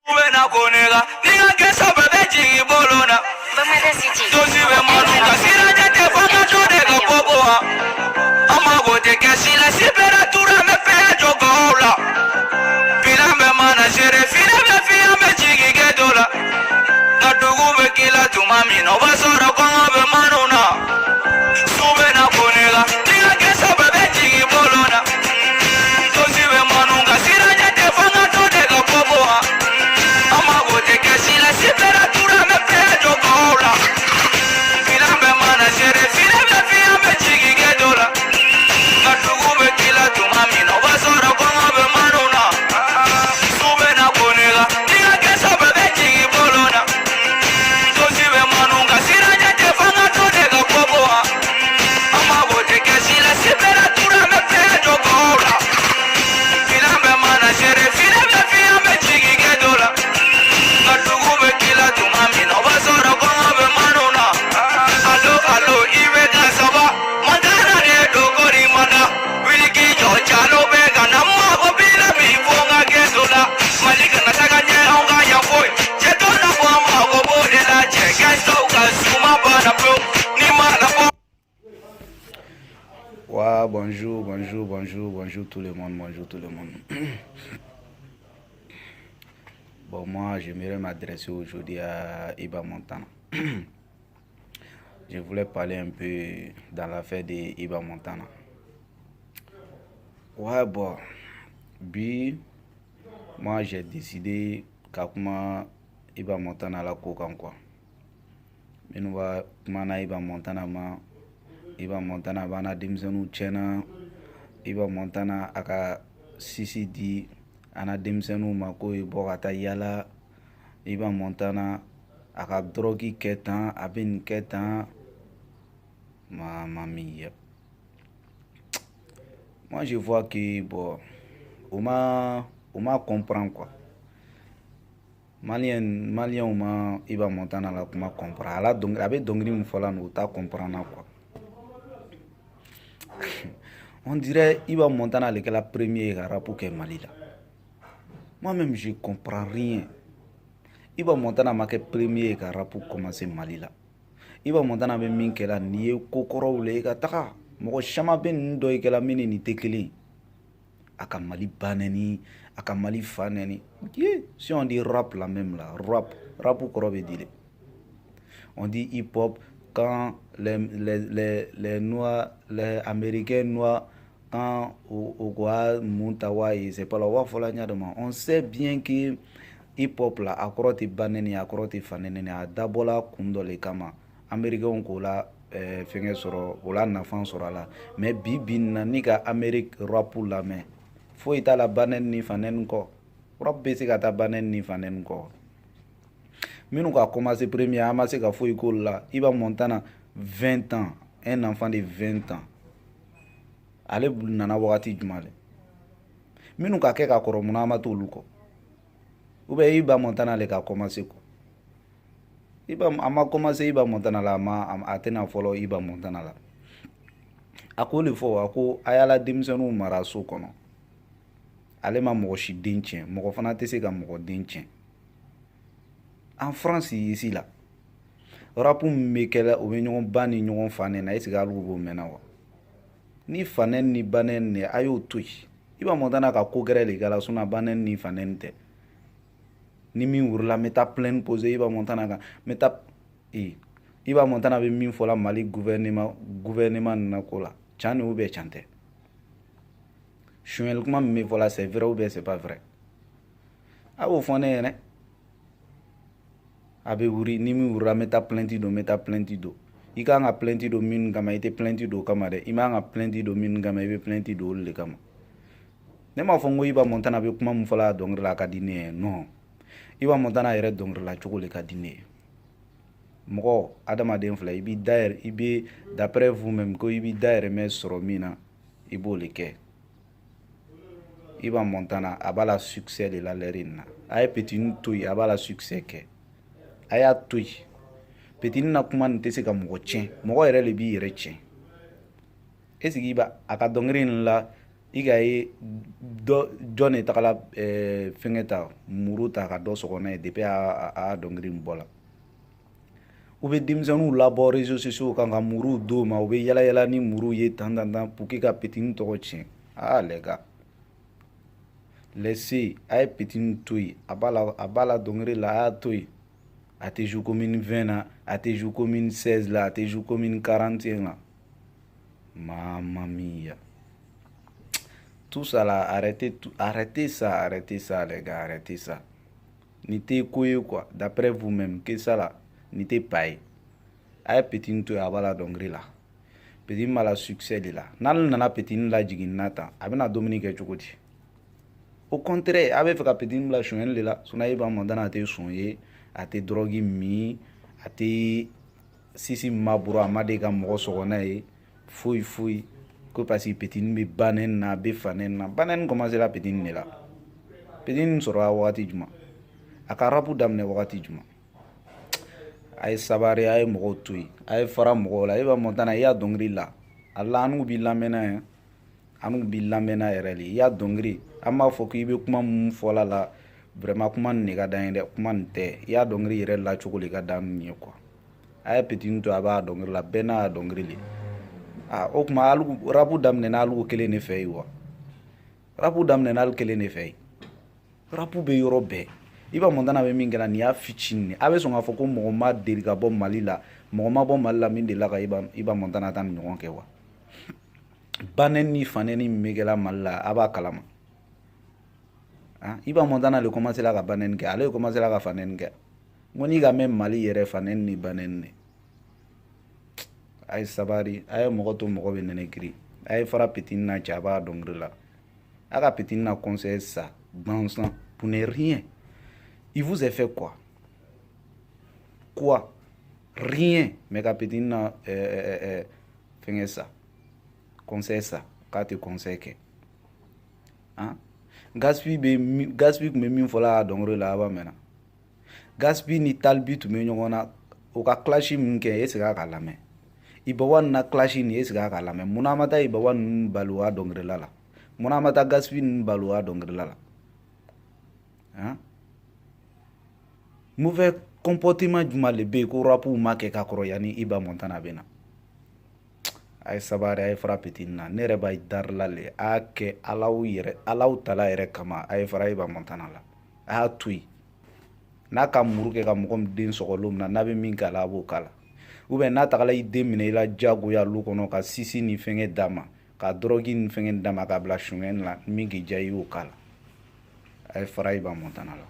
Buena conega, diga que sabe de chibolona. Dosi be manuka, sira jete fanga chode ga popoa. Amago te que si la temperatura me pega jogola. Pila me mana shere, fila me fia me chigi que dola. Natugu be kila tu mami no va soro como be manuna. Sube na conega, diga que sabe de chibolona. Dosi be manuka, sira jete fanga chode ga popoa. Amago te que si la temperatura me pega jogola. Pila me mana shere, fila me fia me chigi que dola. Natugu be kila tu mami no va soro como be manuna. Sube na conega, diga que sabe de chibolona. Dosi be manuka, sira jete fanga chode ga popoa. Amago te que si la temperatura me pega jogola. Pila me mana shere, fila me fia me chigi que dola. Natugu be kila tu mami no va soro como be manuna. Allo allo ibe kasaba, mandana de dogori mana. Wiliki jo chalo be gana mago bila mi fonga que dola. Malika na saganye onga ya boy. Cheto na kwa mago bo de la che gasto kasuma bana pro. Ni mana bo. Ouais, bonjour, bonjour, bonjour, bonjour tout le monde, bonjour tout le monde. Bon, moi, j'aimerais m'adresser aujourd'hui à Iba Montana. Je voulais parler un peu dans l'affaire de Iba Montana. Ouais, bon, puis, moi, j'ai décidé qu'à Iba Montana la cocan quoi. Mais nous va comment Iba Montana ma Iba Montana bana dimsenu chena Iba Montana aka sisi di ana dimsenu ma ko bo kata yala Iba Montana aka drogi ketan abin ketan mamma mia. Moi je vois que bon on m'a comprend quoi. Malien on m'a Iba Montana la kuma comprend ala donc abe dongri mu fola no ta comprendre quoi. On dirait Iba Montana est la première rap pour Mali là. Moi-même je comprends rien. Iba Montana m'a que premier rap pour commencer Mali là. Iba Montana be min kela ni kokoro le ka taka. Mo chama ben ndo e kela mini ni tekeli. Aka Mali baneni, aka Mali faneni. Si on dit rap la même là, rap pour korobe dire. On dit hip-hop quand les noirs, les américains noirs, quand au Muntawaï, c'est pas la voix on sait bien que hip-hop là, à croire baneni, à croire faneni, à d'abord la kundole kama. Américains ko la fenge soro, ko la nafan soro la. Mais bibin ni ka Amérique rap pour la main. Faut ita la banen ni fanen ko. Rap besi kata banen ni fanen ko. Minu a commencé premier à masser ka foi école là, Iba Montana 20 ans, un enfant de 20 ans. Allez nana wakati jumale. Minu ka keka koromuna amatu luko. Ube Iba Montana le ka commencé ko. Iba ama commencé Iba Montana la ma atena follow Iba Montana la. Ako le fo ako ayala dimsenu maraso kono. Ale ma mogo shi denchen, mogo fana tese ka mogo denchen. En France ici là rap mekela o be ɲɔgɔn ba ni ɲɔgɔn fanen na ese galu bo mena wa ni fanen ni banen ne ayo toyi Iba Montana ka ko gɛrɛ le gala suna banen ni fanen tɛ ni min wurula meta plein poser Iba Montana ka meta Iba Montana be min fola Mali gouvernement na ko la chani ou be chante chuel kuma me fola c'est vrai ou bien c'est pas vrai awo fone ne abe wuri ni mi wura meta plenty do I kan ka plenty do min kama ite plenty do kama de I ma ka plenty do min kama ibe plenty do le kama ne ma fongo Iba Montana be kuma mu fala dongre la ka dine non Iba Montana yɛrɛ dongre la cogo le ka dine mɔgɔ adamaden fila I bi daire I be d'après vous même ko I bi daire mais sɔrɔ min na I b'o le kɛ Iba Montana a b'a la succès de la lerine na a ye petit to a b'a la succès kɛ a y'a to yen petit na kuma nin tɛ se ka mɔgɔ tiɲɛ mɔgɔ yɛrɛ le b'i yɛrɛ tiɲɛ est-ce que Iba a ka dɔnkili in la i ka ye jɔn ne tagala fɛngɛ ta muru ta ka dɔ sɔgɔ n'a ye depuis a dɔnkili in bɔla u bɛ denmisɛnninw labɔ réseaux sociaux kan ka muru d'o ma u bɛ yala yala ni muru ye tan pour que ka petini tɔgɔ tiɲɛ les gars laissez a ye petini to yen a b'a la dɔnkili la a y'a to yen a tɛ jouer comme une 20 na a tɛ jouer comme une 16 la a tɛ jouer comme une 41 la mamma mia. Tout ça là, arrêtez ça les gars, arrêtez ça. N'était quoi, d'après vous-même, que ça là, n'était pas. Aye petit to abala dongri là. Petit mala succès là. Nal nana petit la jigin nata, abena Dominique chokoti. Au contraire, abe fait ka petit la chouen là, sona iba mandana te sonye, ate drogi mi, ate sisi mabura amade ka mɔgɔ sɔgɔna ye, fouille. Ko parce que petini be banen na be fanen na banen commencé la petini ne la petini sɔrɔ a wagati juma a ka rapu daminɛ wagati juma a ye sabari a ye mɔgɔw to yen a ye fara mɔgɔw la e ba Montana i y'a dɔnkili la ala anu b'i lamɛnna ye anu b'i lamɛnna yɛrɛ de i y'a dɔnkili an b'a fɔ k'i bɛ kuma mun fɔla la vraiment kuma nin de ka d'an ye dɛ kuma nin tɛ i y'a dɔnkili yɛrɛ la cogo de ka d'an ye quoi a ye petini to a b'a dɔnkili la bɛɛ n'a dɔnkili le o kuma rapu daminɛna alu kelen de fɛ yen wa rapu daminɛna alu kelen de fɛ yen rapu bɛ yɔrɔ bɛɛ i ba Montana bɛ min kɛra nin y'a fitinin a bɛ sɔn k'a fɔ ko mɔgɔ ma deli ka bɔ Mali la mɔgɔ ma bɔ Mali la min delila ka i ba Montana ta ni ɲɔgɔn kɛ wa banen ni fanɛni min bɛ kɛla Mali la a b'a kalama i ba Montana le commencé la ka banen kɛ ale commencé la ka fanɛni kɛ n ko n'i ka mɛn Mali yɛrɛ fanɛni ni banen ne a ye sabari a ye mɔgɔ to mɔgɔ bɛ nɛnɛ kiri a ye fara petini na cɛ a b'a dɔnkili la a ka petini na conseil ça dansant pour ne rien il vous a fait quoi rien mais ka petini na fɛngɛ ça conseil ça k'a tɛ conseil kɛ Gaspi tun bɛ min fɔla a dɔnkili la a b'a mɛnna Gaspi ni Talbi tun bɛ ɲɔgɔn na o ka clash min kɛ est-ce que a k'a lamɛn Ibawa na clash ni est-ce que a k'a lamɛn munna ma taa Ibawa ninnu balo a dɔnkilila la munna ma taa Gaspi ninnu balo a dɔnkilila la mauvais comportement jumɛn de bɛ yen ko rapu ma kɛ ka kɔrɔ yanni i ba Montana bɛ na a ye sabari a ye fara petini na ne yɛrɛ b'a darila le a y'a kɛ alaw tala yɛrɛ kama a ye fara i ba Montana la a y'a to yen n'a ka muru kɛ ka mɔgɔ min den sɔgɔ don min na n'a bɛ min k'a la a b'o k'a la ou bien n'a tagala i den minɛ i la jagoya lu kɔnɔ ka sisi ni fɛngɛ d'a ma ka drogue ni fɛngɛ d'a ma k'a bila sungɛn la min k'i diya i y'o k'a la a ye fara i ba Montana la